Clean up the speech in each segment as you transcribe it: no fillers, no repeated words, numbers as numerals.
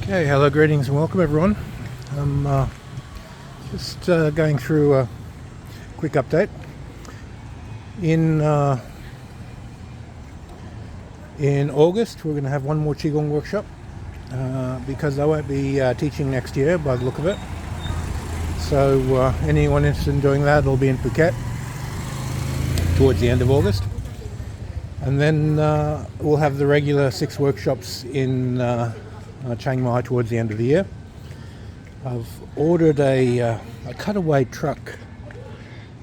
Okay, hello, greetings and welcome everyone. I'm just going through a quick update. In August we're going to have one more Qigong workshop because I won't be teaching next year by the look of it. So anyone interested in doing that will be in Phuket towards the end of August. And then we'll have the regular 6 workshops in Chiang Mai towards the end of the year. I've ordered a cutaway truck,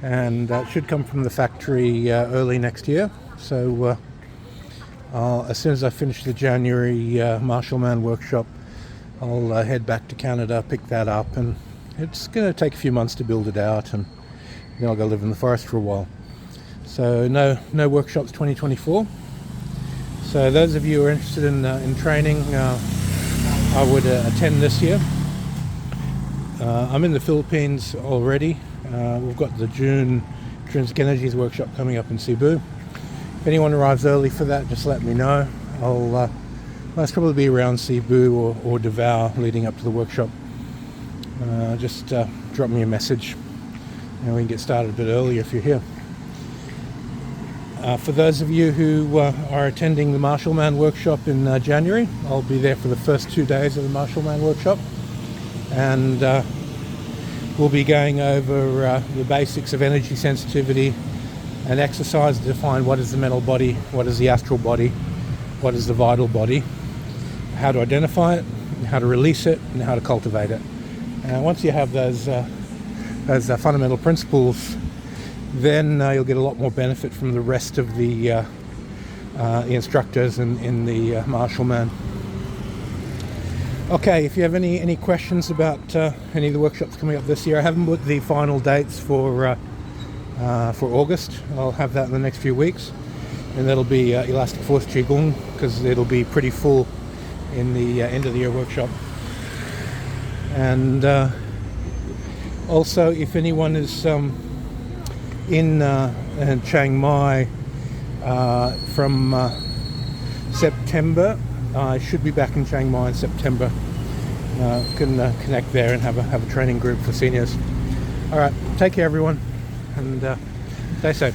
and it should come from the factory early next year. So as soon as I finish the January Martial Man workshop, I'll head back to Canada, pick that up, and it's going to take a few months to build it out, and then I'll go live in the forest for a while. So no workshops 2024. So those of you who are interested in training, I would attend this year. I'm in the Philippines already. We've got the June Intrinsic Energies workshop coming up in Cebu. If anyone arrives early for that, just let me know. I'll most probably be around Cebu or Davao leading up to the workshop. Just drop me a message and we can get started a bit earlier if you're here. For those of you who are attending the Martial Man workshop in January, I'll be there for the first 2 days of the Martial Man workshop, and we'll be going over the basics of energy sensitivity and exercise to define what is the mental body, what is the astral body, what is the vital body, how to identify it, how to release it, and how to cultivate it. And once you have those fundamental principles, then you'll get a lot more benefit from the rest of the instructors in the Martial Man. Okay, if you have any questions about any of the workshops coming up this year, I haven't put the final dates for August. I'll have that in the next few weeks, and that'll be Elastic Force Qigong, because it'll be pretty full in the end of the year workshop. And also, if anyone is in Chiang Mai from September, I should be back in Chiang Mai in September. Can connect there and have a training group for seniors. All right, take care everyone, and stay safe.